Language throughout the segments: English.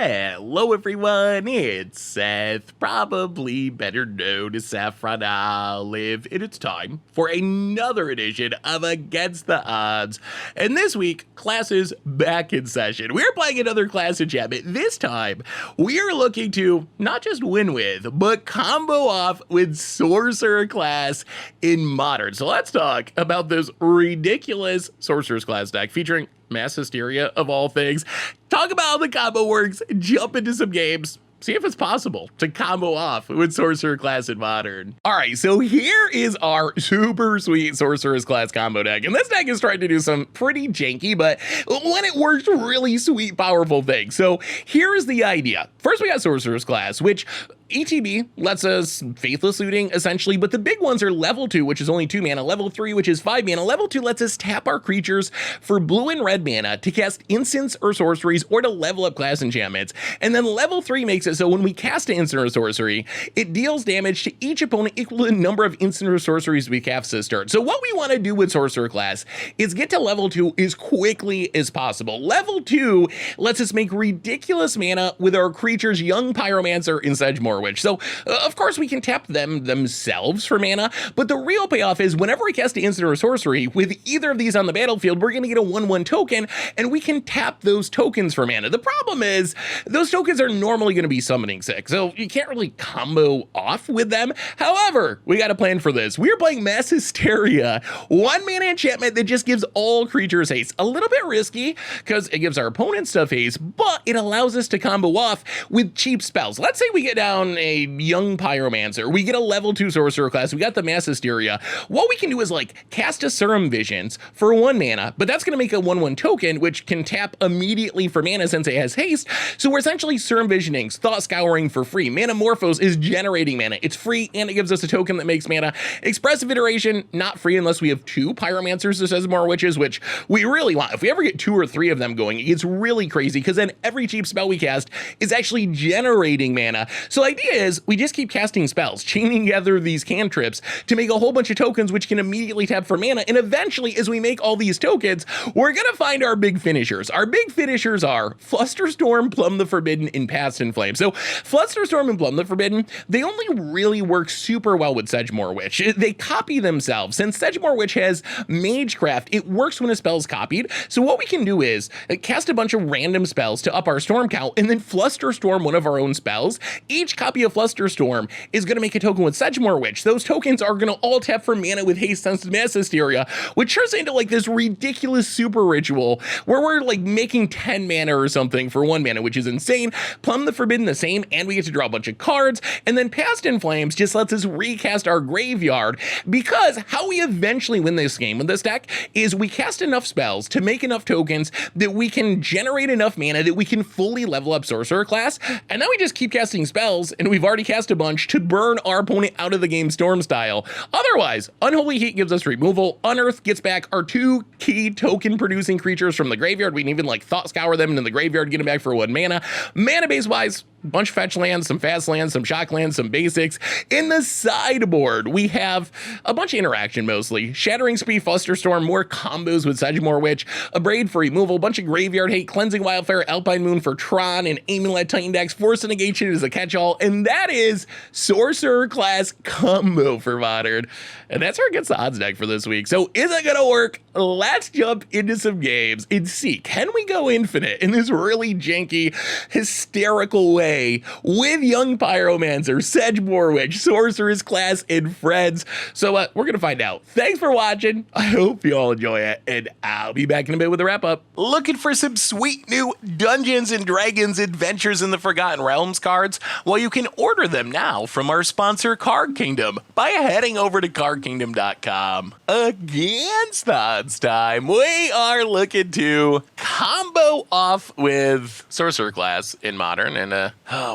Hello everyone, it's Seth, probably better known as Saffron Olive, and it's time for another edition of Against the Odds. And this week, class is back in session. We're playing another class enchantment. This time, we are looking to not just win with, but combo off with Sorcerer Class in Modern. So let's talk about this ridiculous Sorcerer's Class deck featuring Mass Hysteria of all things. Talk about how the combo works, jump into some games, see if it's possible to combo off with Sorcerer Class in Modern. All right, so here is our super sweet Sorcerer's Class combo deck. And this deck is trying to do some pretty janky, but when it works, really sweet, powerful things. So here is the idea. First, we got Sorcerer's Class, which ETB lets us Faithless Looting, essentially, but the big ones are level 2, which is only 2 mana, level 3, which is 5 mana, level 2 lets us tap our creatures for blue and red mana to cast instants or sorceries or to level up class enchantments, and then level 3 makes it so when we cast an instant or sorcery, it deals damage to each opponent equal to the number of instant or sorceries we cast to start. So what we want to do with Sorcerer Class is get to level 2 as quickly as possible. Level 2 lets us make ridiculous mana with our creatures Young Pyromancer and Sedgemoor Witch. So, of course, we can tap them themselves for mana, but the real payoff is whenever we cast an instant or sorcery with either of these on the battlefield, we're going to get a 1/1 token, and we can tap those tokens for mana. The problem is, those tokens are normally going to be summoning sick, so you can't really combo off with them. However, we got a plan for this. We're playing Mass Hysteria, 1 mana enchantment that just gives all creatures haste. A little bit risky, because it gives our opponent stuff haste, but it allows us to combo off with cheap spells. Let's say we get down a Young Pyromancer, we get a level 2 Sorcerer Class, we got the Mass Hysteria. What we can do is like cast a Serum Visions for 1 mana, but that's going to make a 1/1 token, which can tap immediately for mana since it has haste. So we're essentially Serum Visioning, Thought Scouring for free. Manamorphose is generating mana. It's free and it gives us a token that makes mana. Expressive Iteration, not free unless we have 2 Pyromancers that says more witches, which we really want. If we ever get 2 or 3 of them going, it's really crazy because then every cheap spell we cast is actually generating mana. So the idea is we just keep casting spells, chaining together these cantrips to make a whole bunch of tokens which can immediately tap for mana, and eventually as we make all these tokens, we're gonna find our big finishers. Our big finishers are Flusterstorm, Plumb the Forbidden, and Past in Flame. So Flusterstorm and Plumb the Forbidden, they only really work super well with Sedgemoor Witch. They copy themselves. Since Sedgemoor Witch has Magecraft, it works when a spell is copied. So what we can do is cast a bunch of random spells to up our storm count, and then Flusterstorm one of our own spells. Each copy of Flusterstorm is going to make a token with Sedgemoor Witch. Those tokens are going to all tap for mana with haste sense Mass Hysteria, which turns into like this ridiculous super ritual where we're like making 10 mana or something for 1 mana, which is insane. Plumb the Forbidden the same, and we get to draw a bunch of cards, and then Past in Flames just lets us recast our graveyard, because how we eventually win this game with this deck is we cast enough spells to make enough tokens that we can generate enough mana that we can fully level up Sorcerer Class, and then we just keep casting spells, and we've already cast a bunch to burn our opponent out of the game storm style. Otherwise, Unholy Heat gives us removal, Unearth gets back our 2 key token producing creatures from the graveyard. We can even like Thought Scour them in the graveyard, get them back for 1 mana. Mana base wise, bunch of fetch lands, some fast lands, some shock lands, some basics. In the sideboard, we have a bunch of interaction mostly. Shattering Spree, Flusterstorm, more combos with Sedgemoor Witch, a Braid for removal, bunch of graveyard hate, Cleansing Wildfire, Alpine Moon for Tron, and Amulet Titan decks. Force of Negation is a catch-all, and that is Sorcerer Class combo for Modern. And that's our Against the Odds deck for this week. So is it gonna work? Let's jump into some games and see, can we go infinite in this really janky, hysterical way with Young Pyromancer, Sedgemoor Witch, Sorcerer's Class, and friends? So we're gonna find out. Thanks for watching. I hope you all enjoy it, and I'll be back in a bit with a wrap up. Looking for some sweet new Dungeons and Dragons Adventures in the Forgotten Realms cards? Well, you can order them now from our sponsor Card Kingdom by heading over to cardkingdom.com. Against the Odds time, we are looking to combo off with Sorcerer Class in Modern, and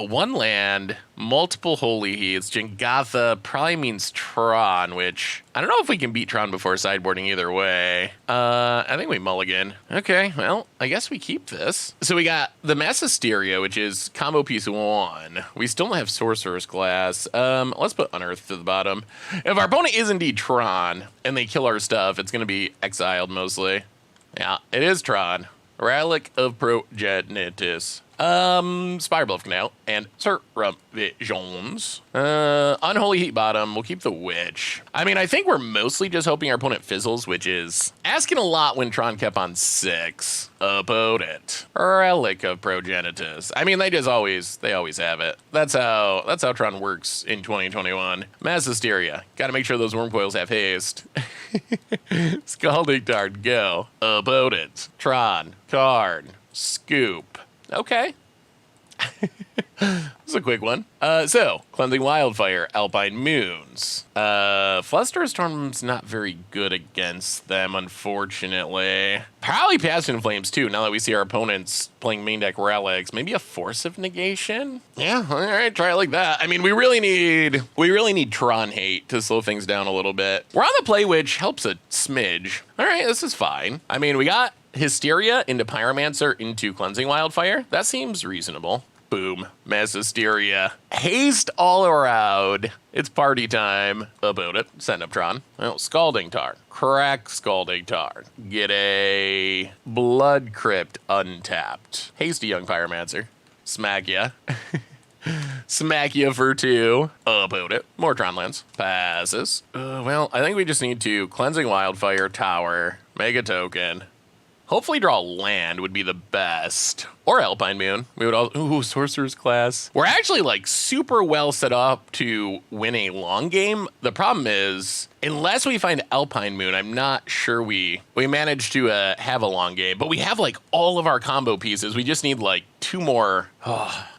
1 land, multiple Holy Heats. Jengatha probably means Tron, which I don't know if we can beat Tron before sideboarding either way. I think we mulligan. Okay, well, I guess we keep this. So we got the Mass Hysteria, which is combo piece 1. We still don't have Sorcerer's Class. Let's put Unearth to the bottom. If our opponent is indeed Tron and they kill our stuff, it's going to be exiled mostly. Yeah, it is Tron. Relic of Progenitus. Spire Bluff Canal and Serpent Visions. Unholy Heat bottom. We'll keep the Witch. I mean, I think we're mostly just hoping our opponent fizzles, which is asking a lot when Tron kept on 6. Opponent. Relic of Progenitus. I mean, they always have it. That's how Tron works in 2021. Mass Hysteria. Gotta make sure those worm coils have haste. Scalding Dart, go. Opponent. Tron. Card. Scoop. Okay. This is a quick one. So, Cleansing Wildfire, Alpine Moons. Fluster Storm's not very good against them, unfortunately. Probably Passion Flames, too, now that we see our opponents playing main deck relics. Maybe a Force of Negation? Yeah, all right, try it like that. I mean, we really need Tron hate to slow things down a little bit. We're on the play, which helps a smidge. All right, this is fine. I mean, we got Hysteria into Pyromancer into Cleansing Wildfire. That seems reasonable. Boom. Mass Hysteria. Haste all around. It's party time. About it. Send up Tron. Well, Scalding Tarn. Crack Scalding Tarn. Get a Blood Crypt untapped. Hasty Young Pyromancer. Smack ya. Smack ya for 2. About it. More Tron lands. Passes. Well, I think we just need to Cleansing Wildfire, Tower, Mega Token. Hopefully draw land would be the best. Or Alpine Moon. We would all, ooh, Sorcerer's Class. We're actually like super well set up to win a long game. The problem is, unless we find Alpine Moon, I'm not sure we manage to have a long game. But we have like all of our combo pieces. We just need like 2 more,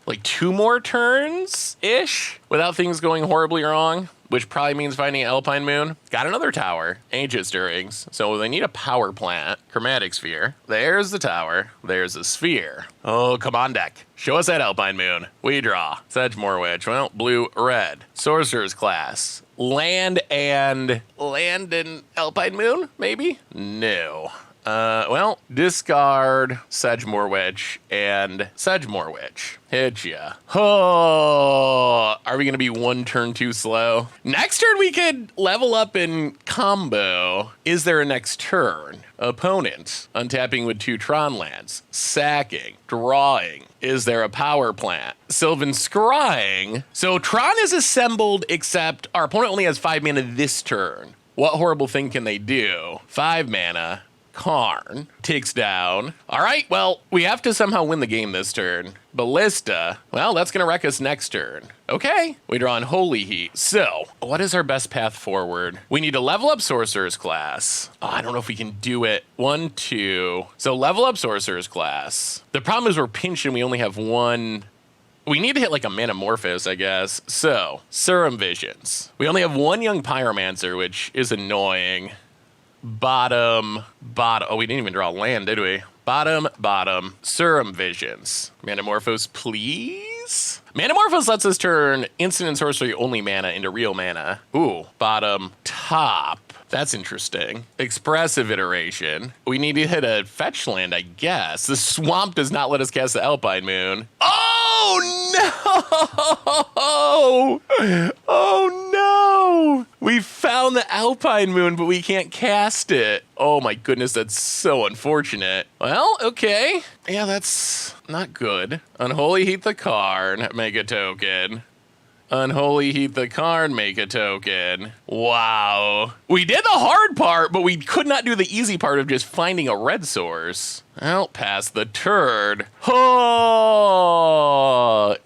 like 2 more turns-ish without things going horribly wrong, which probably means finding Alpine Moon. Got another tower, Ancient Stirrings. So they need a power plant, Chromatic Sphere. There's the tower, there's a sphere. Oh, come on deck. Show us that Alpine Moon. We draw. Sedgemoor Witch. Well, blue, red. Sorcerer's Class. Land and Alpine Moon, maybe? No. Well, discard Sedgemoor Witch and Sedgemoor Witch. Hit ya. Oh, are we going to be 1 turn too slow? Next turn we could level up in combo. Is there a next turn? Opponent. Untapping with 2 Tron lands. Sacking. Drawing. Is there a power plant? Sylvan Scrying. So Tron is assembled, except our opponent only has 5 mana this turn. What horrible thing can they do? 5 mana. Karn takes down. All right, well, we have to somehow win the game this turn. Ballista, well, that's gonna wreck us next turn. Okay, we draw Unholy Heat. So, what is our best path forward? We need to level up Sorcerer's Class. Oh, I don't know if we can do it. 1, 2. So level up Sorcerer's Class. The problem is we're pinched and we only have 1. We need to hit like a Manamorphose, I guess. So, Serum Visions. We only have 1 Young Pyromancer, which is annoying. Bottom. Oh, we didn't even draw land, did we? Bottom. Serum Visions. Manamorphose, please? Manamorphose lets us turn instant and sorcery only mana into real mana. Ooh, bottom, top. That's interesting. Expressive Iteration. We need to hit a fetch land, I guess. The swamp does not let us cast the Alpine Moon. Oh, no! Oh, no! We found the Alpine Moon, but we can't cast it. Oh, my goodness, that's so unfortunate. Well, okay. Yeah, that's not good. Unholy Heat the Karn, make a token. Unholy Heat the Karn, make a token. Wow. We did the hard part, but we could not do the easy part of just finding a red source. Well, pass the turd. Oh!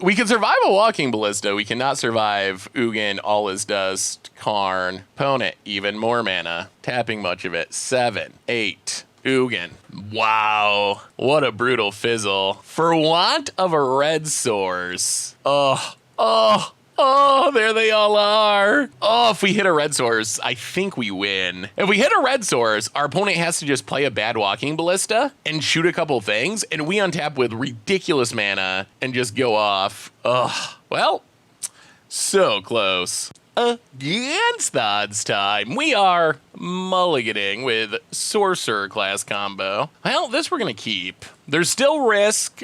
We can survive a Walking Ballista. We cannot survive Ugin, All Is Dust, Karn. Opponent, even more mana. Tapping much of it. 7, 8. Ugin. Wow. What a brutal fizzle. For want of a red source. Oh, there they all are. Oh, if we hit a red source, I think we win. If we hit a red source, our opponent has to just play a bad Walking Ballista and shoot a couple things, and we untap with ridiculous mana and just go off. Ugh. Well, so close. Against the odds time, we are mulliganing with Sorcerer Class combo. Well, this we're going to keep. There's still risk.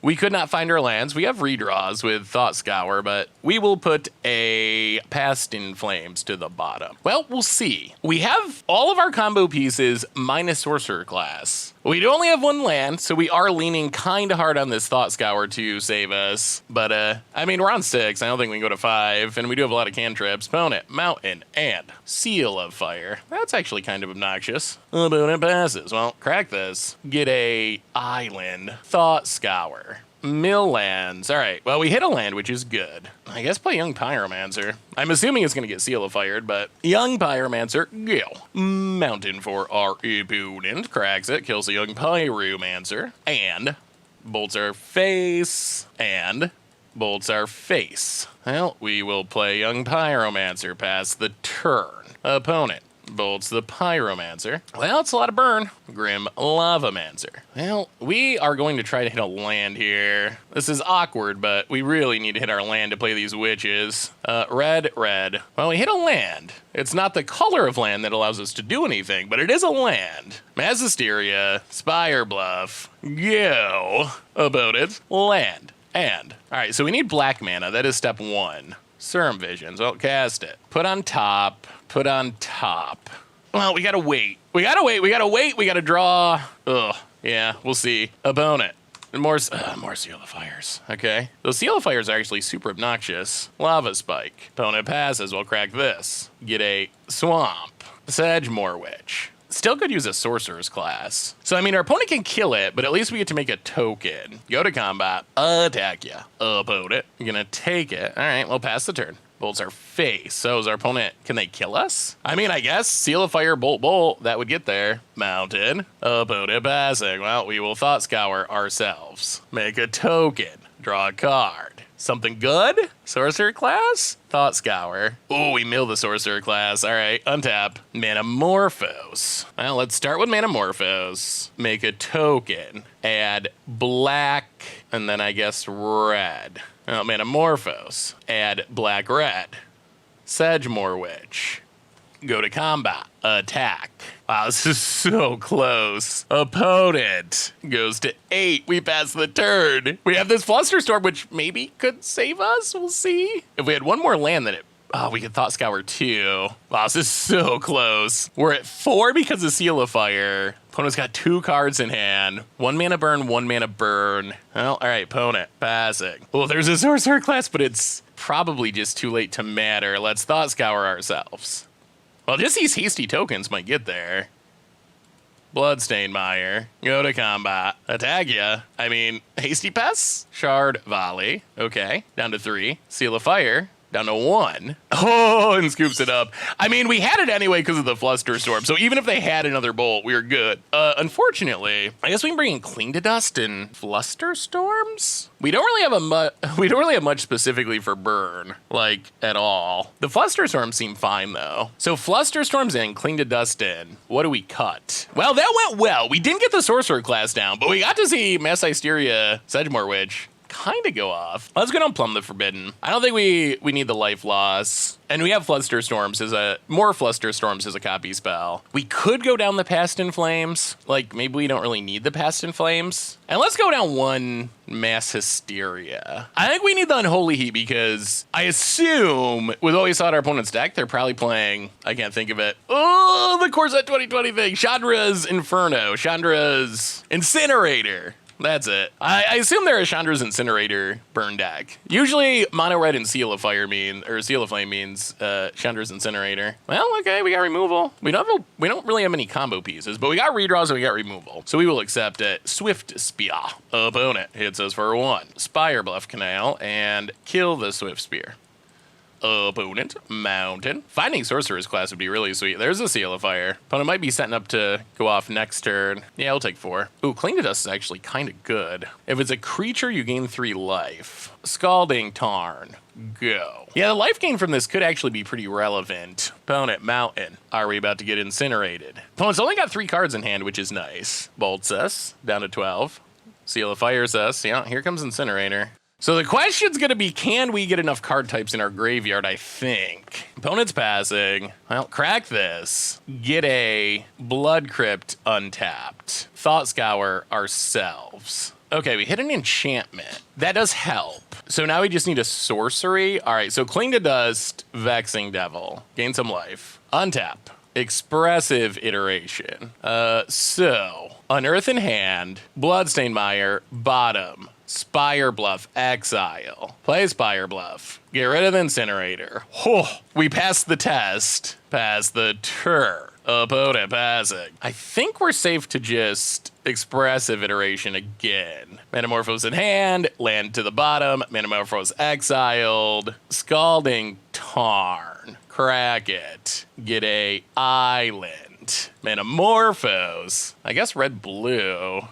We could not find our lands. We have redraws with Thought Scour, but we will put a Past in Flames to the bottom. Well, we'll see. We have all of our combo pieces minus Sorcerer Class. We only have one land, so we are leaning kind of hard on this Thought Scour to save us. But, I mean, we're on 6. I don't think we can go to 5, and we do have a lot of cantrips. Opponent, Mountain, and Seal of Fire. That's actually kind of obnoxious. Opponent passes. Well, crack this. Get a Island. Thought Scour. Mill lands. All right. Well, we hit a land, which is good. I guess play Young Pyromancer. I'm assuming it's going to get Seal of Fired, but Young Pyromancer, go. Mountain for our opponent. Cracks it. Kills the Young Pyromancer. And bolts our face. And bolts our face. Well, we will play Young Pyromancer past the turn. Opponent bolts the Pyromancer. Well, it's a lot of burn. Grim Lavamancer. Well, we are going to try to hit a land here. This is awkward, but we really need to hit our land to play these witches. Red, red. Well, we hit a land. It's not the color of land that allows us to do anything, but it is a land. Massisteria, Spire Bluff, go. About it. Land. And. All right, so we need black mana. That is step 1. Serum Visions. Well, cast it. Put on top. Put on top. Well, we gotta wait. We gotta wait. We gotta wait. We gotta draw. Ugh. Yeah, we'll see. Opponent. More Seal of Fires. Okay. Those Seal of Fires are actually super obnoxious. Lava Spike. Opponent passes. We'll crack this. Get a Swamp. Sedgemoor Witch. Still could use a Sorcerer's Class. So, I mean, our opponent can kill it, but at least we get to make a token. Go to combat. Attack ya. Opponent. You're gonna take it. All right, we'll pass the turn. Bolts our face. So is our opponent, can they kill us? I mean, I guess Seal of Fire, bolt, bolt, that would get there. Mountain. Opponent passing. Well, we will Thought Scour ourselves. Make a token. Draw a card. Something good? Sorcerer Class? Thought Scour. Oh, we mill the Sorcerer Class. All right, untap. Manamorphose. Well, let's start with Manamorphose. Make a token. Add black, and then I guess red. Oh, Manamorphose. Add black, red. Sedgemoor Witch. Go to combat. Attack. Wow, this is so close. Opponent goes to 8. We pass the turn. We have this Flusterstorm, which maybe could save us. We'll see. If we had one more land, then we could Thought Scour 2. Wow, this is so close. We're at 4 because of Seal of Fire. Opponent's got 2 cards in hand. 1 mana burn, 1 mana burn. Well, all right, opponent passing. Well, there's a Sorcerer Class, but it's probably just too late to matter. Let's Thought Scour ourselves. Well, just these hasty tokens might get there. Bloodstained Mire. Go to combat. Attack ya. I mean, Hasty Pests? Shard Volley. Okay. Down to 3. Seal of Fire. Down to 1. Oh, and scoops it up. I mean, we had it anyway because of the Flusterstorm, so even if they had another bolt, we were good. Unfortunately, I guess we can bring in Cling to Dust and Flusterstorms? We don't really have much specifically for burn, like, at all. The Flusterstorms seem fine, though. So Flusterstorms in, Cling to Dust in. What do we cut? Well, that went well. We didn't get the Sorcerer Class down, but we got to see Mass Hysteria, Sedgemoor Witch kind of go off. Let's go down Plumb the Forbidden. I don't think we need the life loss. And we have Flusterstorms more Flusterstorms as a copy spell. We could go down the Past in Flames. Like, maybe we don't really need the Past in Flames. And let's go down 1 Mass Hysteria. I think we need the Unholy Heat because I assume with what we saw at our opponent's deck, they're probably playing, I can't think of it. Oh, the Corset 2020 thing. Chandra's Inferno. Chandra's Incinerator. That's it. I assume they're a Chandra's Incinerator burn deck. Usually mono red and Seal of Fire Seal of Flame means Chandra's Incinerator. Well, okay, we got removal. We don't really have many combo pieces, but we got redraws and we got removal. So we will accept it. Swift Spear. Opponent hits us for 1. Spire Bluff Canal and kill the Swift Spear. Opponent, Mountain. Finding Sorcerer's Class would be really sweet. There's a Seal of Fire. Opponent might be setting up to go off next turn. Yeah, we'll take 4. Ooh, Cling to Dust is actually kind of good. If it's a creature, you gain 3 life. Scalding Tarn. Go. Yeah, the life gain from this could actually be pretty relevant. Opponent, Mountain. Are we about to get incinerated? Opponent's only got 3 cards in hand, which is nice. Bolts us. Down to 12. Seal of Fires us. Yeah, here comes Incinerator. So the question's going to be, can we get enough card types in our graveyard, I think. Opponent's passing. Well, crack this. Get a Blood Crypt untapped. Thought Scour ourselves. Okay, we hit an enchantment. That does help. So now we just need a sorcery. All right, so Cling to Dust, Vexing Devil. Gain some life. Untap. Expressive Iteration. So, Unearth in hand, Bloodstained Mire, bottom. Spire Bluff, exile. Play Spire Bluff. Get rid of the Incinerator. Oh, we passed the test. Pass the turn. Opponent passing. I think we're safe to just Expressive Iteration again. Metamorphose in hand, land to the bottom, Metamorphose exiled, Scalding Tarn. Crack it. Get a island. Metamorphose. I guess red blue.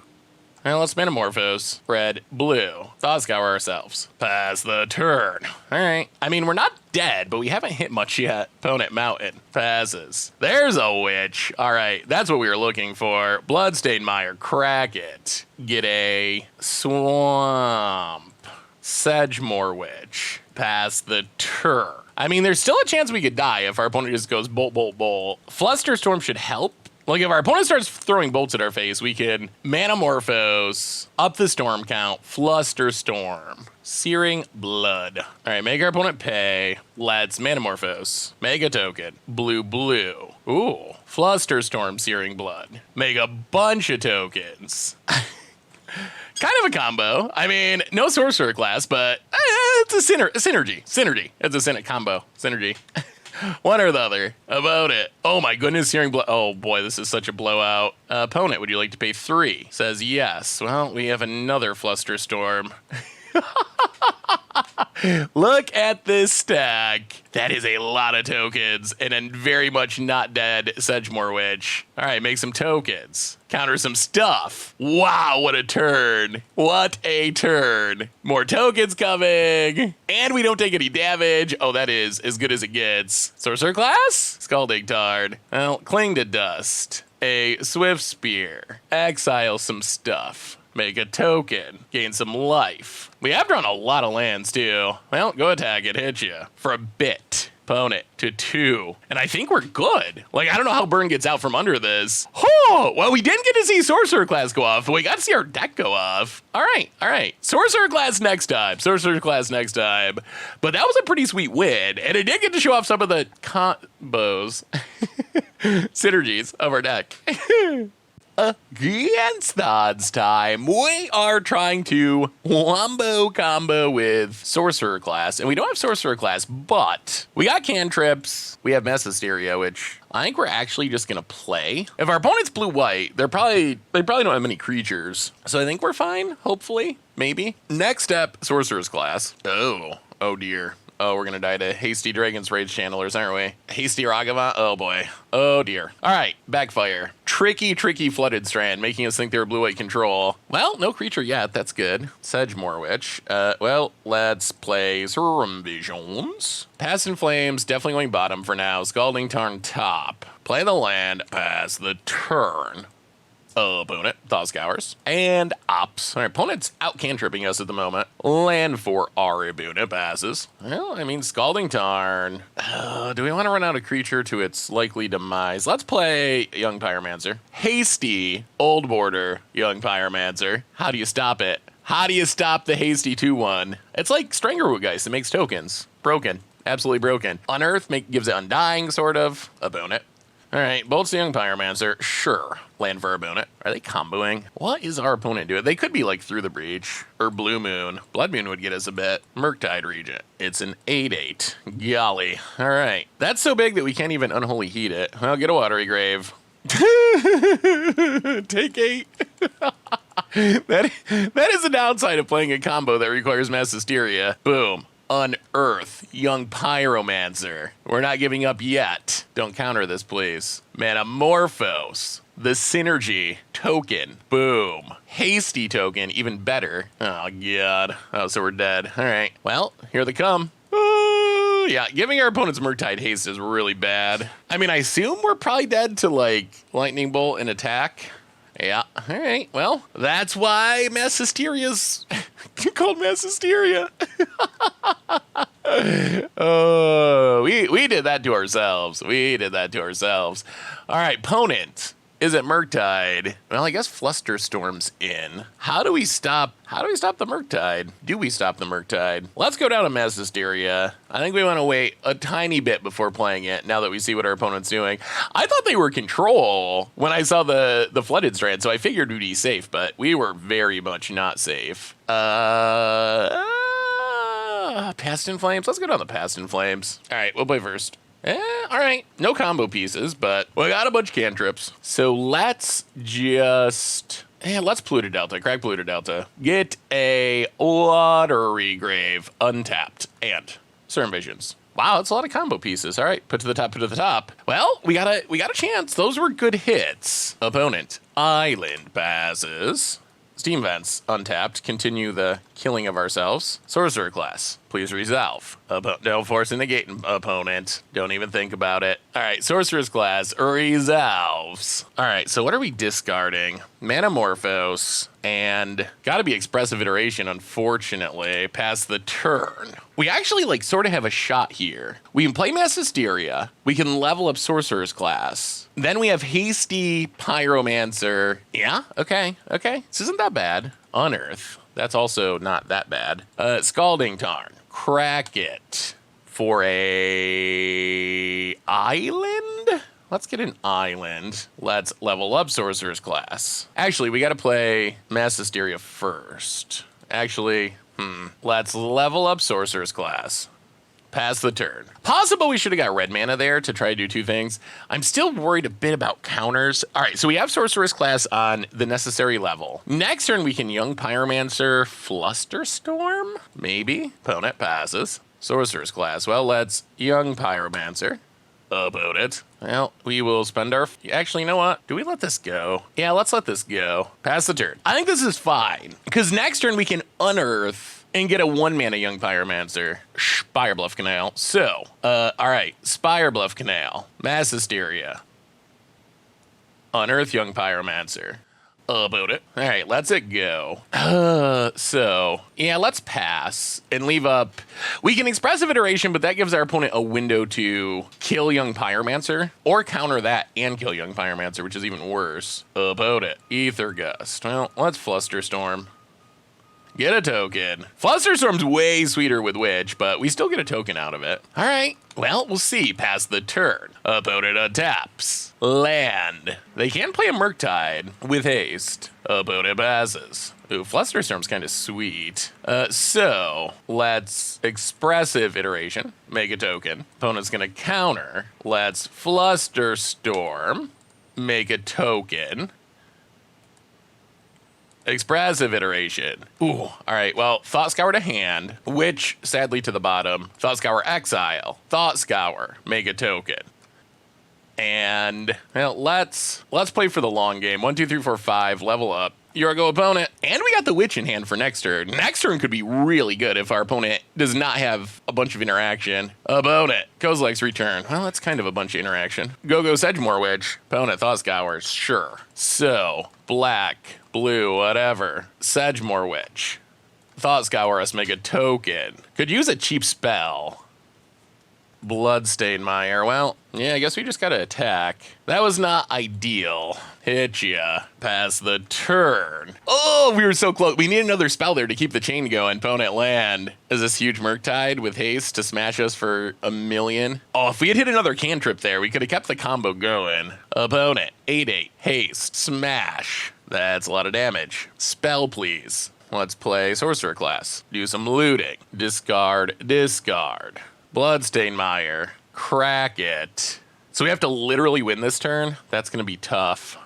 Well, let's Metamorphose. Red, blue. Thought Scour ourselves. Pass the turn. All right. I mean, we're not dead, but we haven't hit much yet. Opponent Mountain. Passes. There's a witch. All right. That's what we were looking for. Bloodstained Mire. Crack it. Get a swamp. Sedgemoor Witch. Pass the turn. I mean, there's still a chance we could die if our opponent just goes bolt, bolt, bolt. Flusterstorm should help. Like, if our opponent starts throwing bolts at our face, we can Manamorphose, up the storm count, Flusterstorm, Searing Blood. All right, make our opponent pay. Let's Manamorphose. Make a token. Blue, blue. Ooh, Flusterstorm, Searing Blood. Make a bunch of tokens. Kind of a combo. I mean, no Sorcerer Class, but it's a synergy. Synergy. It's a combo. Synergy. One or the other. About it. Oh my goodness, Searing Blood. Oh boy, this is such a blowout. Opponent, would you like to pay 3? Says yes. Well, we have another Flusterstorm. Look at this stack. That is a lot of tokens and a very much not dead Sedgemoor Witch. All right, make some tokens. Counter some stuff. Wow, what a turn. What a turn. More tokens coming. And we don't take any damage. Oh, that is as good as it gets. Sorcerer Class? Scalding Tarn. Well, Cling to Dust. A Swift Spear. Exile some stuff. Make a token. Gain some life. We have drawn a lot of lands, too. Well, go attack it. Hit you. For a bit. Opponent to 2. And I think we're good. Like, I don't know how Burn gets out from under this. Oh, well, we didn't get to see Sorcerer Class go off, but we got to see our deck go off. All right. Sorcerer Class next time. Sorcerer Class next time. But that was a pretty sweet win. And it did get to show off some of the combos, synergies of our deck. Against the odds time, we are trying to wombo combo with Sorcerer Class, and we don't have Sorcerer Class, but we got cantrips, we have Mass Hysteria, which I think we're actually just gonna play. If our opponent's blue-white, they probably don't have many creatures, so I think we're fine, hopefully, maybe. Next step, Sorcerer's Class. Oh dear. Oh, we're gonna die to Hasty Dragon's Rage Channelers, aren't we? Hasty Ragavan? Oh boy. Oh dear. All right, Backfire. Tricky Flooded Strand, making us think they were blue-white control. Well, no creature yet, that's good. Sedgemoor Witch. Well, let's play Serum Visions. Pass in Flames, definitely going bottom for now. Scalding Tarn top. Play the land, pass the turn. Opponent, Thought Scours, and Ops. Our opponent's out cantripping us at the moment. Land for our opponent passes. Well, I mean, Scalding Tarn. Do we want to run out a creature to its likely demise? Let's play Young Pyromancer. Hasty, Old Border, Young Pyromancer. How do you stop it? How do you stop the Hasty 2-1? It's like Strangerwood Geist. It makes tokens. Broken. Absolutely broken. Unearth gives it Undying, sort of. Opponent. All right, Bolts the Young Pyromancer, sure. Land for our opponent. Are they comboing? What is our opponent doing? They could be like Through the Breach or Blue Moon. Blood Moon would get us a bit. Murktide Regent. It's an 8/8. Golly. All right. That's so big that we can't even Unholy Heat it. Well, get a Watery Grave. Take 8. That is the downside of playing a combo that requires Mass Hysteria. Boom. Unearth, Young Pyromancer. We're not giving up yet. Don't counter this, please. Metamorphose. The Synergy token. Boom. Hasty token, even better. Oh, God. Oh, so we're dead. All right. Well, here they come. Ooh, yeah, giving our opponents Murktide Haste is really bad. I mean, I assume we're probably dead to, like, Lightning Bolt and attack. Yeah, all right. Well, that's why Mass Hysteria's Cold Mass Hysteria. Oh, we did that to ourselves. All right, opponent. Is it Murktide? Well, I guess Flusterstorm's in. How do we stop the Murktide? Do we stop the Murktide? Let's go down to Mass Hysteria. I think we want to wait a tiny bit before playing it now that we see what our opponent's doing. I thought they were control when I saw the Flooded Strand, so I figured we'd be safe, but we were very much not safe. Past in Flames. Let's go down the Past in Flames. All right, we'll play first. All right. No combo pieces, but we got a bunch of cantrips. So let's just... let's Polluted Delta. Crack Polluted Delta. Get a Watery Grave untapped. And Certain Visions. Wow, that's a lot of combo pieces. All right, put to the top. Well, we got a chance. Those were good hits. Opponent. Island passes. Steam Vents untapped. Continue the killing of ourselves. Sorcerer Class. Please resolve. Don't force a negate opponent. Don't even think about it. All right, Sorcerer's Class resolves. All right, so what are we discarding? Manamorphose and gotta be Expressive Iteration, unfortunately, past the turn. We actually sort of have a shot here. We can play Mass Hysteria. We can level up Sorcerer's Class. Then we have Hasty Pyromancer. Yeah, okay. This isn't that bad. Unearth. That's also not that bad. Scalding Tarn. Crack it for a island? Let's get an island. Let's level up Sorcerer's Class. Actually, we got to play Mass Hysteria first. Actually, let's level up Sorcerer's Class. Pass the turn. Possible we should have got red mana there to try to do two things. I'm still worried a bit about counters. All right, so we have Sorcerer's Class on the necessary level. Next turn, we can Young Pyromancer, Flusterstorm? Maybe. Opponent passes. Sorcerer's Class. Well, let's Young Pyromancer. Opponent. Well, we will spend our... Actually, you know what? Do we let this go? Yeah, let's let this go. Pass the turn. I think this is fine, because next turn we can Unearth and get a 1-mana Young Pyromancer. Spirebluff Canal. So, all right. Spirebluff Canal. Mass Hysteria. Unearth Young Pyromancer. About it. All right, let's it go. So, yeah, let's pass and leave up... We can Expressive Iteration, but that gives our opponent a window to kill Young Pyromancer, or counter that and kill Young Pyromancer, which is even worse. About it. Ether Gust. Well, let's Flusterstorm. Get a token. Flusterstorm's way sweeter with Witch, but we still get a token out of it. All right. Well, we'll see. Pass the turn. Opponent untaps. Land. They can play a Murktide with haste. Opponent passes. Ooh, Flusterstorm's kind of sweet. So, let's Expressive Iteration. Make a token. Opponent's going to counter. Let's Flusterstorm. Make a token. Expressive Iteration. Ooh, all right, well, Thought Scour to hand, Witch, sadly, to the bottom. Thought Scour Exile. Thought Scour, make a token. And, well, let's play for the long game. 1, 2, 3, 4, 5, level up. Yorgo opponent. And we got the Witch in hand for next turn. Next turn could be really good if our opponent does not have a bunch of interaction. Opponent. Kozilek's return. Well, that's kind of a bunch of interaction. Go Sedgemoor Witch. Opponent Thought Scour. Sure. So, black, blue, whatever. Sedgemoor Witch. Thought Scour us, make a token. Could use a cheap spell. Bloodstained Mire. Well, yeah, I guess we just gotta attack. That was not ideal. Hit ya. Pass the turn. Oh, we were so close. We need another spell there to keep the chain going. Opponent land. Is this huge Murktide with haste to smash us for 1,000,000? Oh, if we had hit another cantrip there, we could have kept the combo going. Opponent. 8/8. Haste. Smash. That's a lot of damage. Spell, please. Let's play Sorcerer Class. Do some looting. Discard. Bloodstained Mire. Crack it. So we have to literally win this turn? That's going to be tough.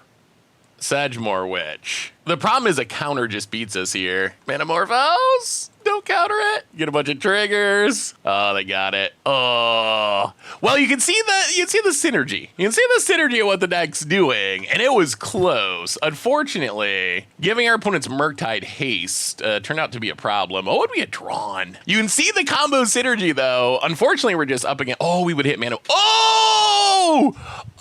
Sedgemoor Witch. The problem is a counter just beats us here. Manamorphose? Don't counter it. Get a bunch of triggers. Oh, they got it. Oh, well, you can see the synergy. You can see the synergy of what the deck's doing, and it was close. Unfortunately, giving our opponents Murktide haste turned out to be a problem. Oh, what we had drawn? You can see the combo synergy though. Unfortunately, we're just up against. Oh, we would hit mana.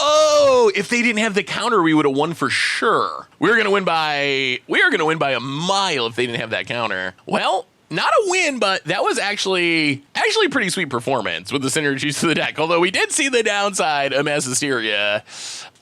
Oh, if they didn't have the counter, we would have won for sure. We are gonna win by a mile if they didn't have that counter. Well, not a win, but that was actually pretty sweet performance with the synergies to the deck. Although we did see the downside of Mass Hysteria,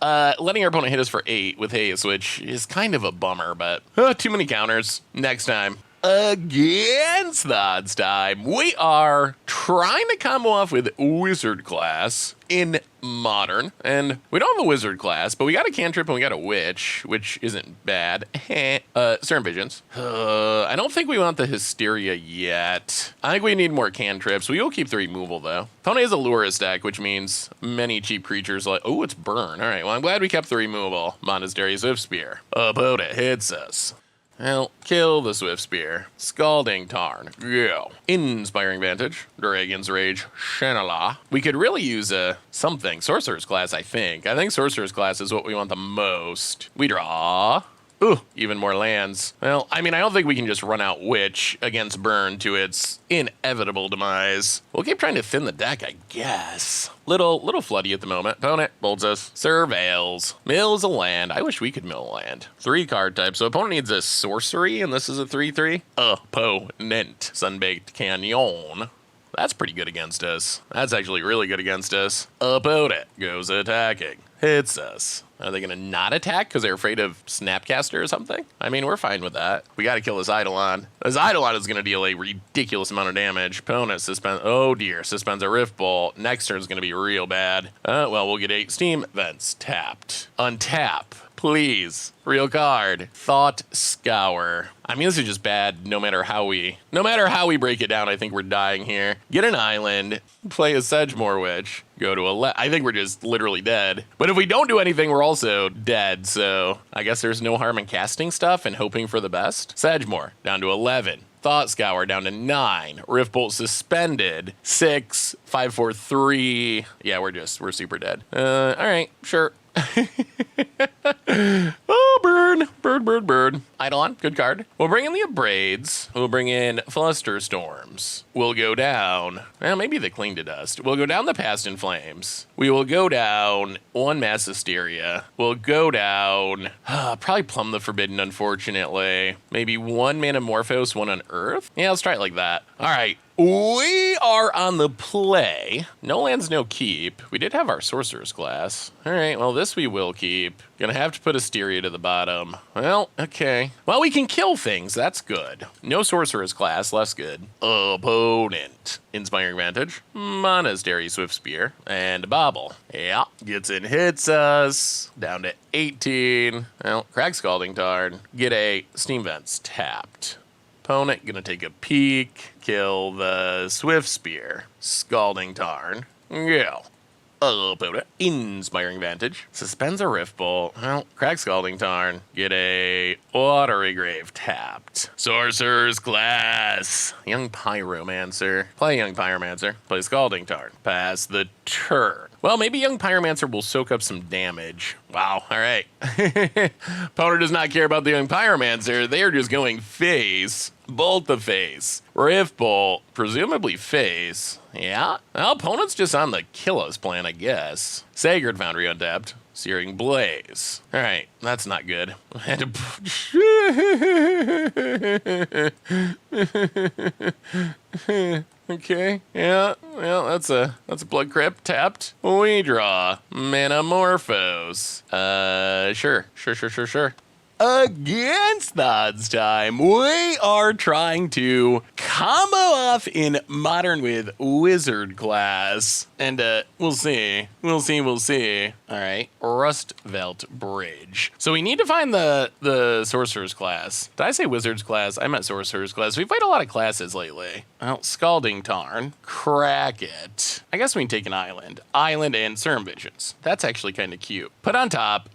letting our opponent hit us for 8 with haste, which is kind of a bummer, but too many counters. Next time. Against the odds time, we are trying to combo off with Wizard Class in Modern, and we don't have a Wizard Class, but we got a Cantrip and we got a Witch, which isn't bad. Certain Visions. I don't think we want the Hysteria yet. I think we need more Cantrips. We will keep the removal though. Opponent is a Lurus deck, which means many cheap creatures like, oh, it's Burn. All right, well, I'm glad we kept the removal. Monastery Swift Spear. Opponent hits us. Well, kill the Swift Spear. Scalding Tarn. Go. Inspiring Vantage. Dragon's Rage. Shanala. We could really use something. Sorcerer's Class, I think. I think Sorcerer's Class is what we want the most. We draw. Ooh, even more lands. Well, I mean, I don't think we can just run out Witch against Burn to its inevitable demise. We'll keep trying to thin the deck, I guess. Little floody at the moment. Opponent bolts us. Surveils. Mills a land. I wish we could mill a land. 3 card type. So opponent needs a sorcery, and this is a 3/3. Opponent. Sunbaked Canyon. That's pretty good against us. That's actually really good against us. Opponent goes attacking. Hits us. Are they going to not attack because they're afraid of Snapcaster or something? I mean, we're fine with that. We got to kill this Eidolon. This Eidolon is going to deal a ridiculous amount of damage. Opponent suspends. Oh, dear. Suspends a Rift Bolt. Next turn is going to be real bad. Well, we'll get 8 Steam Vents. Tapped. Untap. Please. Real card. Thought Scour. I mean, this is just bad no matter how we break it down. I think we're dying here. Get an island. Play a Sedgemoor Witch. Go to 11. I think we're just literally dead. But if we don't do anything, we're also dead. So I guess there's no harm in casting stuff and hoping for the best. Sedgemoor down to 11. Thought Scour down to 9. Rift Bolt suspended. 6. 5, 4, 3. Yeah, we're super dead. All right, sure. Oh, burn. Eidolon, good card. We'll bring in the Abrades. We'll bring in Flusterstorms. We'll go down. Well, maybe the Cling to Dust. We'll go down the Past in Flames. We will go down 1 Mass Hysteria. We'll go down probably Plumb the Forbidden, unfortunately. Maybe 1 Manamorphose, 1 Unearth. Yeah, let's try it like that. All right. We are on the play. No lands, no keep. We did have our Sorcerer's Class. All right, well, this we will keep. Gonna have to put Asteria to the bottom. Well, okay. Well, we can kill things. That's good. No Sorcerer's Class. Less good. Opponent. Inspiring Vantage. Monastery Swift Spear. And Bobble. Yeah. Gets in, hits us. Down to 18. Well, Crack Scalding Tarn. Get a Steam Vents tapped. Opponent gonna take a peek, kill the Swift Spear, Scalding Tarn, go. Opponent, Inspiring Vantage, suspends a Rift Bolt, well, Crack Scalding Tarn, get a Watery Grave tapped. Sorcerer's Class, Young Pyromancer, play Young Pyromancer, play Scalding Tarn, pass the turn. Well, maybe Young Pyromancer will soak up some damage. Wow, all right. Opponent does not care about the Young Pyromancer. They are just going face. Bolt the face. Rift Bolt, presumably face. Yeah. Well, opponent's just on the kill us plan, I guess. Sacred Foundry untapped. Searing Blaze. All right, that's not good. Okay, yeah, well, that's a Blood Crypt tapped. We draw Manamorphose. Sure. Against the odds time, we are trying to combo off in Modern with Wizard Class. And we'll see. All right, Rustvelt Bridge. So we need to find the Sorcerer's Class. Did I say Wizard's Class? I meant Sorcerer's Class. We've played a lot of classes lately. Well, Scalding Tarn, Crack It. I guess we can take an island and Certain Visions. That's actually kind of cute. Put on top.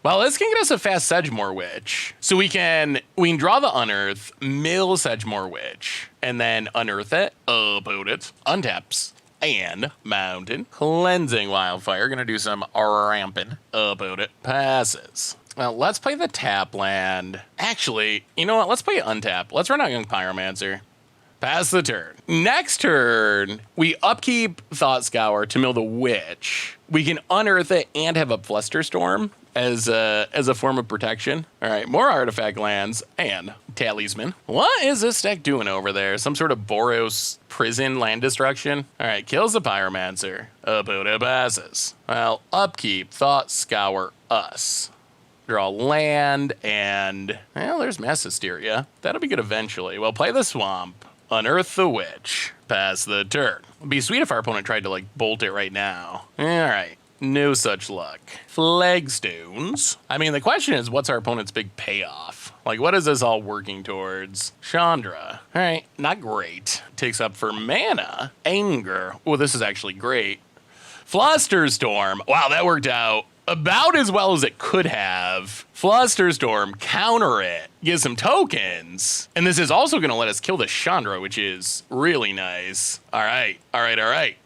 Well, this can get us a fast Sedgemoor Witch. So we can draw the Unearth, mill Sedgemoor Witch, and then unearth it, upload it, untaps, and Mountain. Cleansing Wildfire. Gonna do some ramping, upload it, passes. Well, let's play the tap land. Actually, you know what? Let's play untap. Let's run out Young Pyromancer. Pass the turn. Next turn, we upkeep Thought Scour to mill the Witch. We can unearth it and have a Flusterstorm as a form of protection. All right, more artifact lands and Talisman. What is this deck doing over there? Some sort of Boros prison land destruction? All right, kills the Pyromancer. Upload passes. Well, upkeep, Thought Scour us. Draw land, and, well, there's Mass Hysteria. That'll be good eventually. Well, play the Swamp. Unearth the Witch. Pass the turn. It'd be sweet if our opponent tried to, like, bolt it right now. All right. No such luck. Flagstones. I mean, the question is, what's our opponent's big payoff? Like, what is this all working towards? Chandra. All right. Not great. Takes up for mana. Anger. Oh, this is actually great. Flusterstorm. Wow, that worked out about as well as it could have. Flusterstorm, counter it, get some tokens. And this is also going to let us kill the Chandra, which is really nice. All right.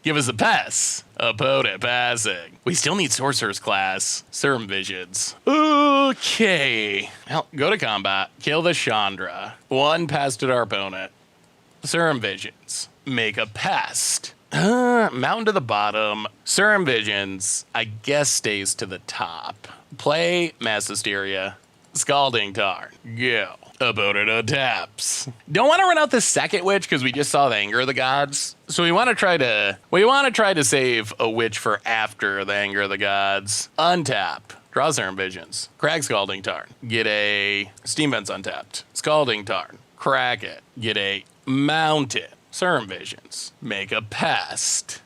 Give us a pass. Opponent passing. We still need Sorcerer's Class. Serum Visions. Okay. Well, go to combat. Kill the Chandra. One pest at our opponent. Serum Visions. Make a pest. Mountain to the bottom. Serum Visions, I guess, stays to the top. Play Mass Hysteria. Scalding Tarn. Go. Opponent taps. Don't want to run out the second witch because we just saw the Anger of the Gods. So we want to try to save a witch for after the Anger of the Gods. Untap. Draw Serum Visions. Crack Scalding Tarn. Get a Steam Vents untapped. Scalding Tarn. Crack it. Get a Mountain. Serum Visions. Make a pest.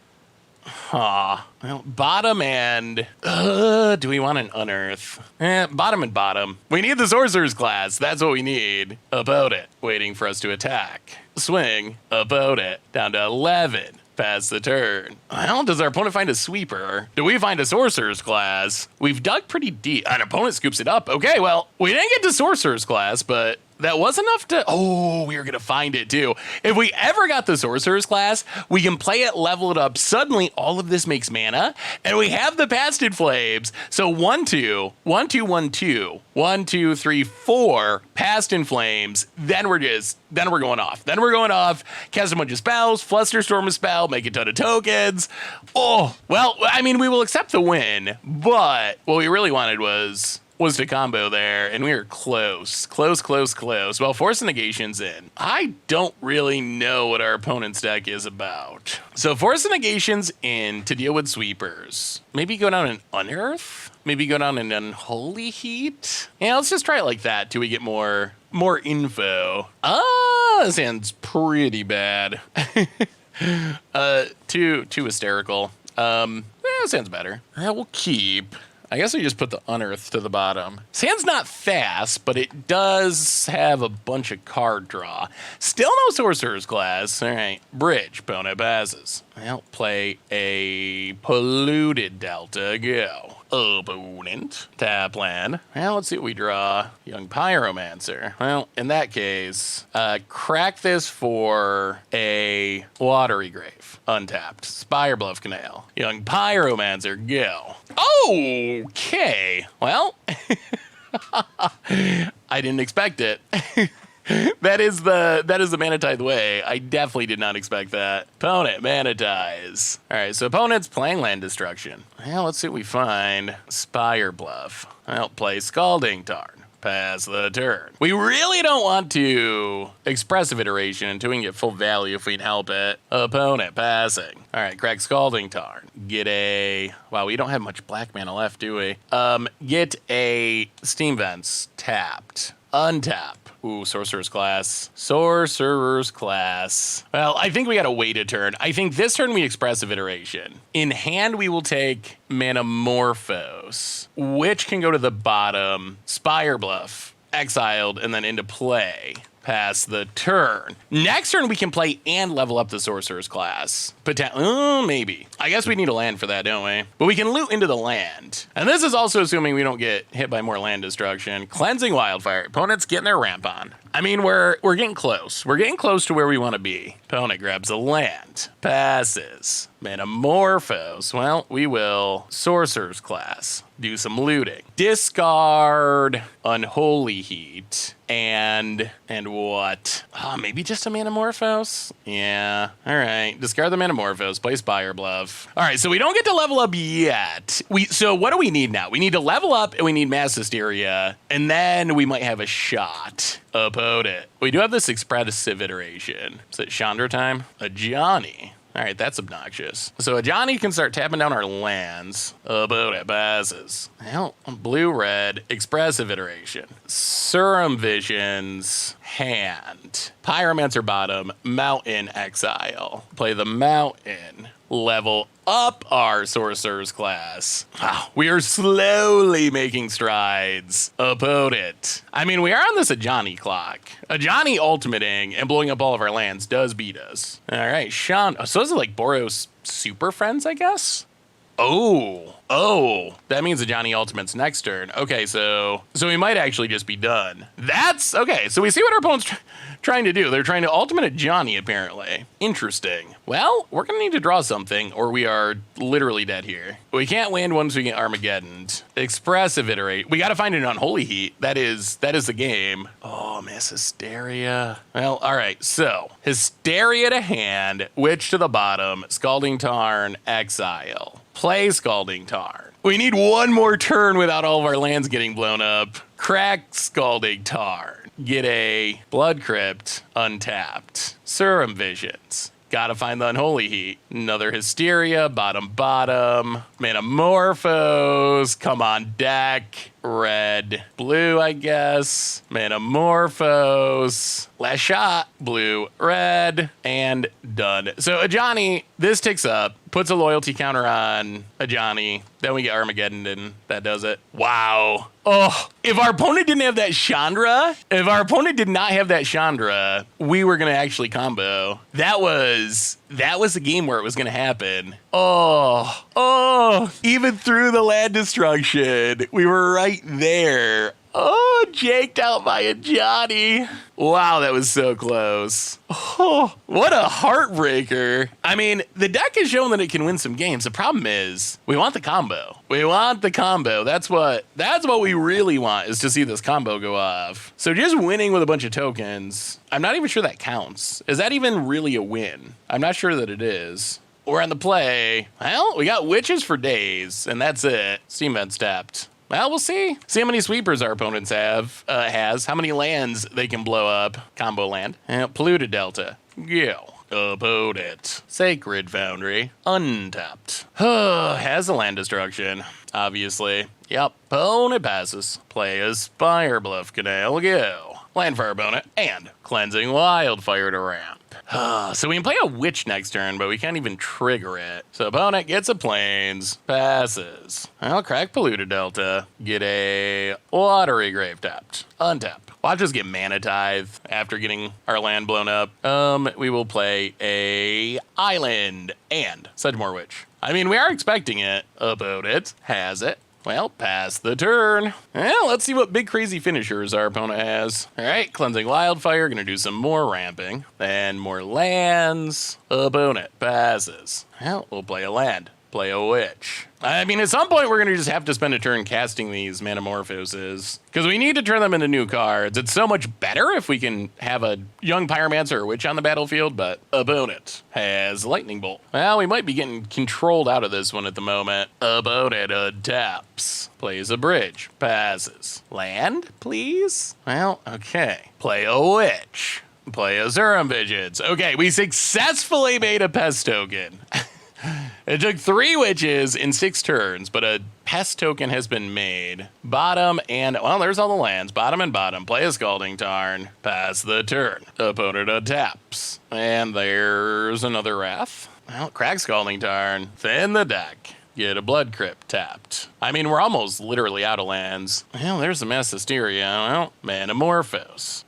Well, bottom and... do we want an unearth? Bottom and bottom. We need the Sorcerer's Class. That's what we need. About it. Waiting for us to attack. Swing. About it. Down to 11. Pass the turn. Well, does our opponent find a sweeper? Do we find a Sorcerer's Class? We've dug pretty deep. An opponent scoops it up. Okay, well, we didn't get to Sorcerer's Class, but that was enough to... Oh, we were going to find it, too. If we ever got the Sorcerer's Class, we can play it, level it up. Suddenly, all of this makes mana, and we have the Past in Flames. So 1, 2, 1, 2, 1, 2, 1, 2, 3, 4, Past in Flames. Then we're going off. Cast a bunch of spells, Flusterstorm a spell, make a ton of tokens. Oh, well, I mean, we will accept the win, but what we really wanted was to combo there, and we were close. Well, Force Negation's in. I don't really know what our opponent's deck is about. So Force Negation's in to deal with sweepers. Maybe go down an Unearth? Maybe go down an Unholy Heat? Yeah, let's just try it like that till we get more info. This hand's pretty bad. Too hysterical. This hand's better. We'll keep. I guess we just put the Unearth to the bottom. Sand's not fast, but it does have a bunch of card draw. Still no Sorcerer's Class. All right, Bridge, opponent passes. I'll play a Polluted Delta, go. Opponent, tap land. Well, let's see what we draw. Young Pyromancer. Well, in that case, crack this for a Watery Grave. Untapped. Spire Bluff Canal. Young Pyromancer, go. Okay. Well, I didn't expect it. That is the Mana-Tithe way. I definitely did not expect that. Opponent, Mana-Tithe. All right, so opponent's playing land destruction. Well, let's see what we find. Spire Bluff. I'll play Scalding Tarn. Pass the turn. We really don't want to Expressive Iteration until we can get full value if we can help it. Opponent, passing. All right, crack Scalding Tarn. Get a... Wow, we don't have much black mana left, do we? Get a Steam Vents tapped. Untap. Ooh, Sorcerer's Class. Sorcerer's Class. Well, I think we gotta wait a turn. I think this turn we Expressive Iteration. In hand, we will take Manamorphose, which can go to the bottom. Spire Bluff, exiled, and then into play. pass the turn. Next turn, we can play and level up the Sorcerer's Class. Maybe. I guess we need a land for that, don't we? But we can loot into the land. And this is also assuming we don't get hit by more land destruction. Cleansing Wildfire. Opponent's getting their ramp on. I mean, we're getting close. We're getting close to where we want to be. Opponent grabs a land. Passes. Metamorphose. Well, we will Sorcerer's Class. Do some looting. Discard Unholy Heat. And what? Oh, maybe just a Metamorphose? Yeah. All right. Discard the Metamorphose. Play Spire Bluff. All right. So we don't get to level up yet. So what do we need now? We need to level up and we need Mass Hysteria. And then we might have a shot. Opponent. We do have this expressive iteration. Is it Chandra time? A Johnny. All right, that's obnoxious. So a Johnny can start tapping down our lands. Opponent passes. Well, blue-red, expressive iteration. Serum Visions, hand. Pyromancer bottom, mountain exile. Play the mountain. Level up our Sorcerer's Class. Wow, we are slowly making strides. Opponent. I mean, we are on this Ajani clock. Ajani ultimating and blowing up all of our lands does beat us. All right, Sean. So this is like Boros Super Friends, I guess? Oh, that means Ajani Ultimate's next turn. Okay, so we might actually just be done. That's, okay, so we see what our opponent's trying to do. They're trying to ultimate Ajani, apparently. Interesting. Well, we're gonna need to draw something, or we are literally dead here. We can't win once we get Armageddon. Expressive iterate. We gotta find an Unholy Heat. That is the game. Oh, Miss Hysteria. Well, all right, so Hysteria to hand, Witch to the bottom, Scalding Tarn, exile. Play Scalding Tarn. We need one more turn without all of our lands getting blown up. Crack Scalding Tarn. Get a Blood Crypt, untapped. Serum Visions. Gotta find the Unholy Heat. Another Hysteria, bottom. Metamorphose, come on deck. Red, blue, I guess. Metamorphose. Last shot, blue, red, and done. So Ajani, this ticks up, puts a loyalty counter on Ajani. Then we get Armageddon, and that does it. Wow. Oh, if our opponent didn't have that Chandra, we were going to actually combo. That was the game where it was going to happen. Oh, even through the land destruction, we were right there. Oh, jaked out by a Johnny. Wow, that was so close. Oh, what a heartbreaker. I mean, the deck has shown that it can win some games. The problem is we want the combo. That's what we really want, is to see this combo go off. So just winning with a bunch of tokens, I'm not even sure that counts. Is that even really a win? I'm not sure that it is. We're on the play. Well, we got Witches for days, and that's it. Steam Vent's tapped. Well, we'll see. See how many sweepers our opponents has, how many lands they can blow up. Combo land. Polluted Delta. Go. Opponent. Sacred Foundry. Untapped. Has a land destruction, obviously. Yep. Opponent passes. Play a Spire Bluff Canal. Go. Land for our opponent. And Cleansing Wildfire to ramp. So we can play a Witch next turn, but we can't even trigger it. So opponent gets a Plains, passes. I'll crack Polluted Delta, get a Watery Grave tapped, untap. Watch us get Mana Tithe after getting our land blown up. We will play a Island and Sedgemoor Witch. I mean, we are expecting it. Opponent has it. Well, pass the turn. Well, let's see what big crazy finishers our opponent has. All right, Cleansing Wildfire, gonna do some more ramping. Then more lands. Opponent passes. Well, we'll play a land. Play a Witch. I mean, at some point, we're going to just have to spend a turn casting these Metamorphoses, because we need to turn them into new cards. It's so much better if we can have a young Pyromancer or Witch on the battlefield, but opponent has Lightning Bolt. Well, we might be getting controlled out of this one at the moment. Opponent taps. Plays a bridge. Passes. Land, please? Well, okay. Play a Witch. Play a Serum Visions. Okay, we successfully made a Pest token. It took 3 Witches in 6 turns, but a Pest token has been made. Bottom and, well, there's all the lands. Bottom and bottom. Play a Scalding Tarn. Pass the turn. Opponent taps. And there's another Wrath. Well, crack Scalding Tarn. Thin the deck. Get a Blood Crypt tapped. I mean, we're almost literally out of lands. Well, there's the Mass Hysteria. Well, Metamorphose.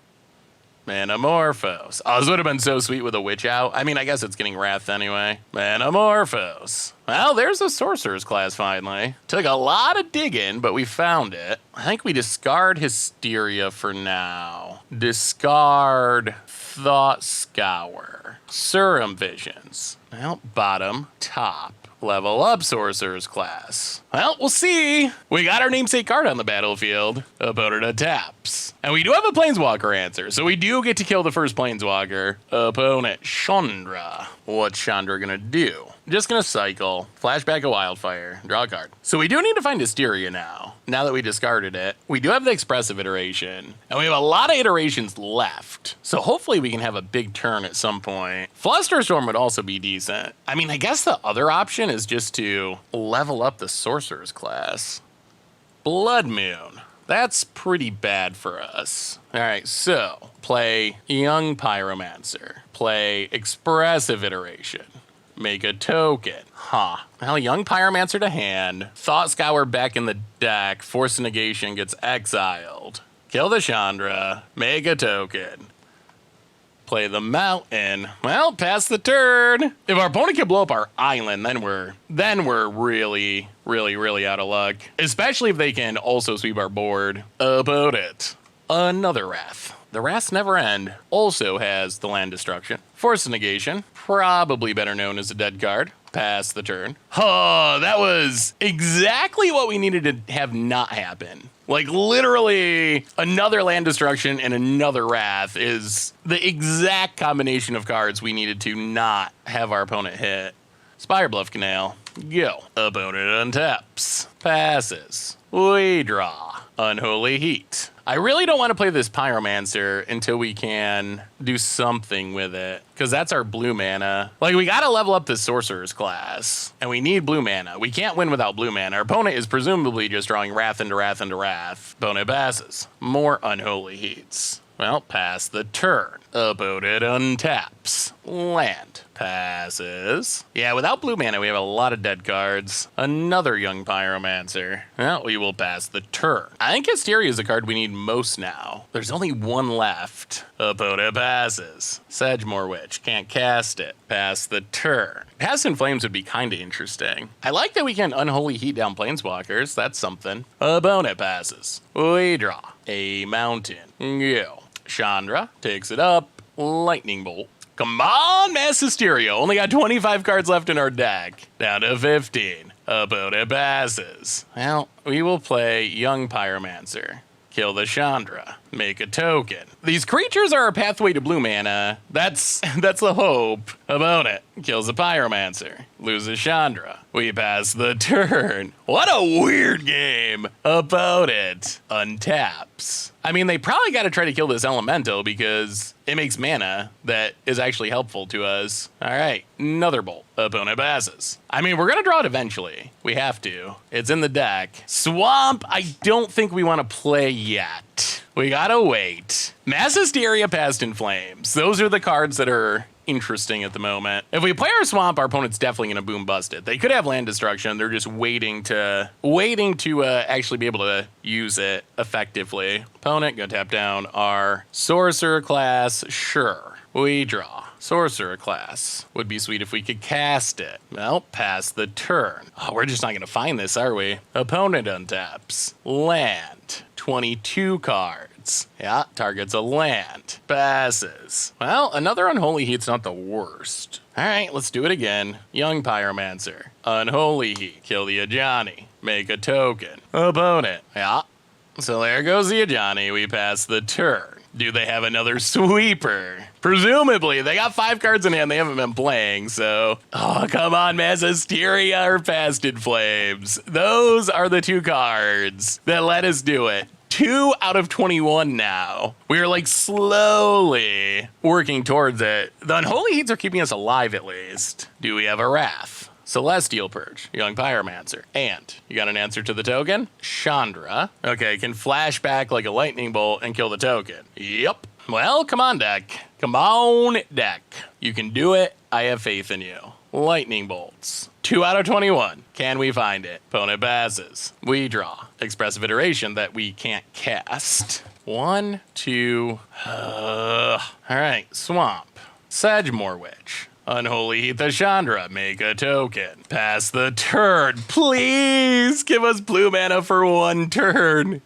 Manamorphose. Oh, this would have been so sweet with a Witch out. I mean, I guess it's getting Wrath anyway. Manamorphose. Well, there's a Sorcerer's Class finally. Took a lot of digging, but we found it. I think we discard Hysteria for now. Discard Thought Scour. Serum Visions. Well, bottom, top. Level up Sorcerer's Class. Well, we'll see. We got our namesake card on the battlefield. Opponent taps. And we do have a Planeswalker answer, so we do get to kill the first Planeswalker. Opponent Chandra. What's Chandra gonna do? Just gonna cycle, flashback a Wildfire, draw a card. So we do need to find Hysteria now that we discarded it. We do have the Expressive iteration, and we have a lot of iterations left. So hopefully we can have a big turn at some point. Flusterstorm would also be decent. I mean, I guess the other option is just to level up the Sorcerer's Class. Blood Moon. That's pretty bad for us. All right, so play Young Pyromancer. Play Expressive iteration. Make a token. Well, Young Pyromancer to hand. Thought Scour back in the deck. Force Negation gets exiled. Kill the Chandra. Make a token. Play the Mountain. Well, pass the turn. If our opponent can blow up our island, then we're really out of luck. Especially if they can also sweep our board. Opponent. Another Wrath. The Wraths never end. Also has the land destruction. Force Negation. Probably better known as a dead card. Pass the turn. Oh, that was exactly what we needed to have not happen. Like, literally, another land destruction and another Wrath is the exact combination of cards we needed to not have our opponent hit. Spire Bluff Canal. Go. Opponent untaps. Passes. We draw. Unholy Heat. I really don't want to play this Pyromancer until we can do something with it, because that's our blue mana. Like, we got to level up the Sorcerer's Class, and we need blue mana. We can't win without blue mana. Our opponent is presumably just drawing Wrath into Wrath into Wrath. Opponent passes. More Unholy Heats. Well, pass the turn. Opponent untaps. Land. Passes. Yeah, without blue mana, we have a lot of dead cards. Another Young Pyromancer. Well, we will pass the turn. I think Hysteria is the card we need most now. There's only one left. Opponent passes. Sedgemoor Witch. Can't cast it. Pass the turn. Pass in Flames would be kind of interesting. I like that we can Unholy Heat down Planeswalkers. That's something. Opponent passes. We draw. A Mountain. Go. Chandra takes it up. Lightning Bolt. Come on, Mass Hysteria. Only got 25 cards left in our deck. Down to 15. Opponent passes. Well, we will play Young Pyromancer. Kill the Chandra. Make a token. These creatures are a pathway to blue mana. That's the hope. Opponent kills a Pyromancer. Loses Chandra. We pass the turn. What a weird game. Opponent untaps. I mean, they probably got to try to kill this Elemental because it makes mana that is actually helpful to us. All right, another Bolt. Opponent passes. I mean, we're going to draw it eventually. We have to. It's in the deck. Swamp, I don't think we want to play yet. We gotta wait. Mass Hysteria, Past in Flames. Those are the cards that are interesting at the moment. If we play our Swamp, our opponent's definitely gonna boom bust it. They could have land destruction. They're just waiting to actually be able to use it effectively. Opponent gonna tap down our Sorcerer Class. Sure. We draw. Sorcerer Class. Would be sweet if we could cast it. Well, pass the turn. Oh, we're just not gonna find this, are we? Opponent untaps. Land. 22 cards. Yeah, targets a land. Passes. Well, another Unholy Heat's not the worst. All right, let's do it again. Young Pyromancer. Unholy Heat. Kill the Ajani. Make a token. Opponent. Yeah. So there goes the Ajani. We pass the turn. Do they have another sweeper? Presumably. They got 5 cards in hand they haven't been playing, so... Oh, come on, Mass Hysteria or Past in Flames. Those are the 2 cards that let us do it. 2 out of 21 now. We are like slowly working towards it. The Unholy Heats are keeping us alive at least. Do we have a Wrath? Celestial Purge, Young Pyromancer. And you got an answer to the token? Chandra. Okay, can flash back like a lightning bolt and kill the token. Yep. Well, come on, deck. Come on, deck. You can do it. I have faith in you. lightning bolts. 2 out of 21. Can we find it? Opponent passes. We draw. Expressive iteration that we can't cast. 1, 2. All right, Swamp. Sedgemoor Witch. Unholy Chandra, make a token. Pass the turn. Please give us blue mana for 1 turn.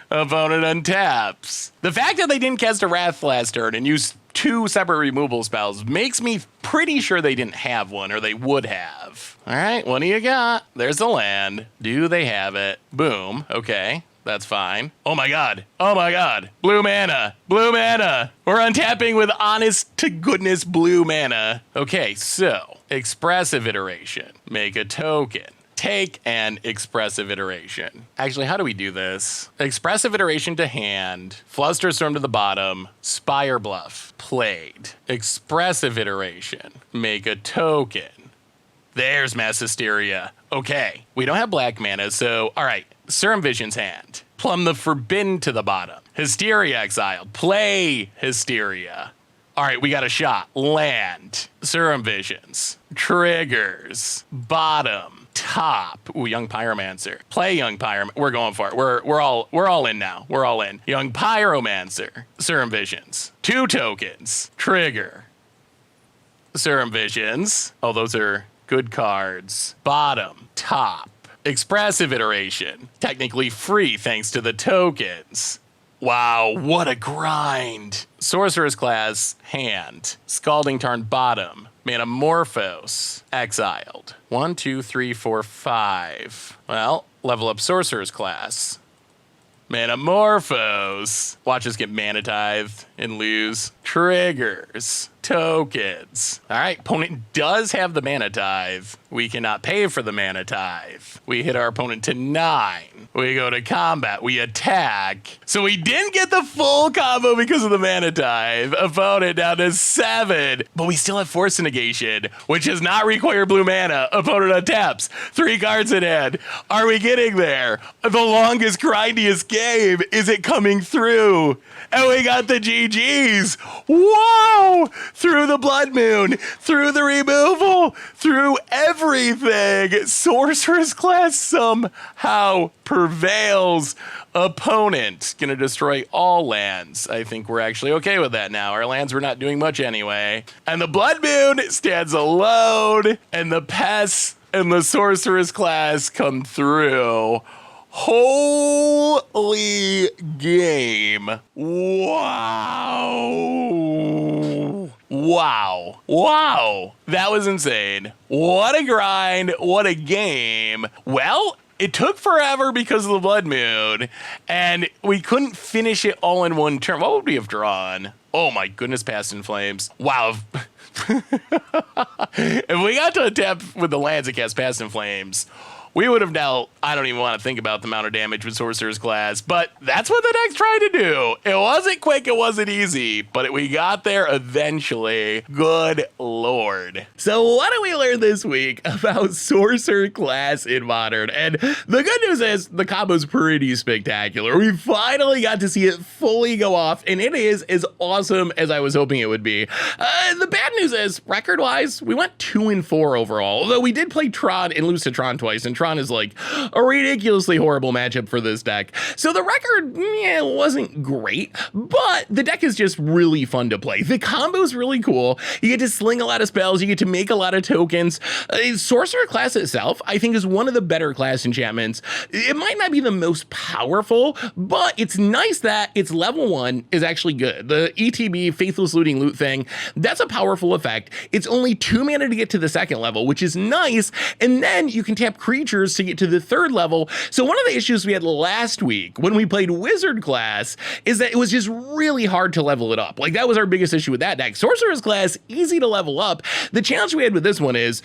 Opponent untaps. The fact that they didn't cast a Wrath last turn and used 2 separate removal spells makes me pretty sure they didn't have one, or they would have. All right, what do you got? There's the land. Do they have it? Boom. Okay. That's fine. Oh my god. Oh my god. Blue mana. Blue mana. We're untapping with honest to goodness blue mana. Okay, so expressive iteration. Make a token. Take an expressive iteration. Actually, how do we do this? Expressive iteration to hand. Flusterstorm to the bottom. Spire Bluff. Played. Expressive iteration. Make a token. There's Mass Hysteria. Okay, we don't have black mana, so all right. Serum Vision's hand. Plumb the Forbidden to the bottom. Hysteria exiled. Play Hysteria. All right, we got a shot. Land. Serum Visions. Triggers. Bottom. Top. Ooh, Young Pyromancer. Play Young Pyromancer. We're going for it. We're all in now. We're all in. Young Pyromancer. Serum Visions. 2 tokens. Trigger. Serum Visions. Oh, those are good cards. Bottom. Top. Expressive iteration. Technically free thanks to the tokens. Wow, what a grind. Sorcerer's Class, hand. Scalding Tarn, bottom. Manamorphose, exiled. 1, 2, 3, 4, 5. Well, level up Sorcerer's Class. Manamorphose. Watch us get mana tithed and lose. Triggers. Tokens. All right, opponent does have the mana tithe. We cannot pay for the mana tithe. We hit our opponent to 9. We go to combat. We attack. So we didn't get the full combo because of the mana tithe. Opponent down to 7. But we still have Force Negation, which does not require blue mana. Opponent untaps. 3 cards in hand. Are we getting there? The longest, grindiest game. Is it coming through? And we got the GGs. Whoa! Through the Blood Moon, through the removal, through everything. Sorcerer's Class somehow prevails. Opponent gonna destroy all lands. I think we're actually okay with that now. Our lands were not doing much anyway. And the Blood Moon stands alone, and the pests and the Sorcerer's Class come through. Holy game. Wow. Wow. Wow. That was insane. What a grind. What a game. Well, it took forever because of the Blood Moon, and we couldn't finish it all in 1 turn. What would we have drawn? Oh my goodness, Past in Flames. Wow. If we got to tap with the lands that cast Past in Flames, we would have now, I don't even want to think about the amount of damage with Sorcerer's Class, but that's what the deck's trying to do. It wasn't quick, it wasn't easy, but we got there eventually. Good lord. So what did we learn this week about Sorcerer Class in Modern? And the good news is the combo's pretty spectacular. We finally got to see it fully go off, and it is as awesome as I was hoping it would be. The bad news is, record-wise, we went 2-4 overall, although we did play Tron and lose to Tron twice, and Tron is like a ridiculously horrible matchup for this deck. So the record, wasn't great, but the deck is just really fun to play. The combo is really cool. You get to sling a lot of spells. You get to make a lot of tokens. Sorcerer Class itself, I think, is one of the better class enchantments. It might not be the most powerful, but it's nice that its level 1 is actually good. The ETB, Faithless Looting Loot thing, that's a powerful effect. It's only 2 mana to get to the 2nd level, which is nice, and then you can tap creatures to get to the 3rd level. So one of the issues we had last week when we played Wizard Class is that it was just really hard to level it up. Like, that was our biggest issue with that deck. Sorcerer's Class, easy to level up. The challenge we had with this one is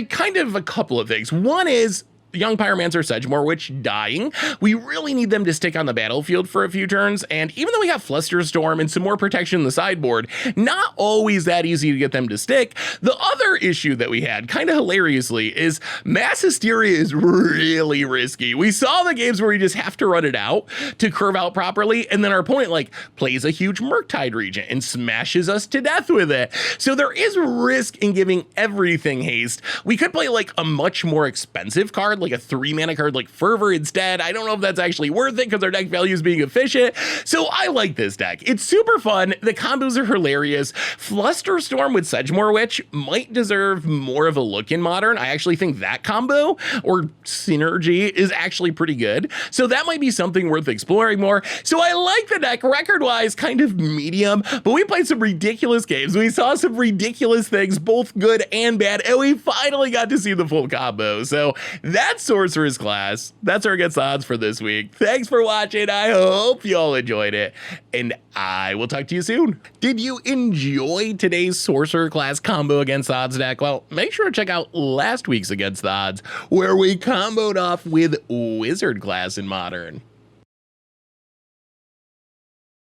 kind of a couple of things. One is, Young Pyromancer, Sedgemoor Witch dying, we really need them to stick on the battlefield for a few turns, and even though we have Flusterstorm and some more protection in the sideboard, not always that easy to get them to stick. The other issue that we had, kind of hilariously, is Mass Hysteria is really risky. We saw the games where we just have to run it out to curve out properly, and then our opponent like plays a huge Murktide Regent and smashes us to death with it. So there is risk in giving everything haste. We could play like a much more expensive card, like a 3-mana card like Fervor instead. I don't know if that's actually worth it because our deck value is being efficient. So I like this deck. It's super fun. The combos are hilarious. Flusterstorm with Sedgemoor Witch might deserve more of a look in Modern. I actually think that combo or synergy is actually pretty good. So that might be something worth exploring more. So I like the deck record-wise, kind of medium, but we played some ridiculous games. We saw some ridiculous things, both good and bad, and we finally got to see the full combo. So that's Sorcerer's Class. That's our Against the Odds for this week. Thanks for watching. I hope you all enjoyed it, and I will talk to you soon. Did you enjoy today's Sorcerer Class combo Against the Odds deck? Well, make sure to check out last week's Against the Odds, where we comboed off with Wizard Class in Modern.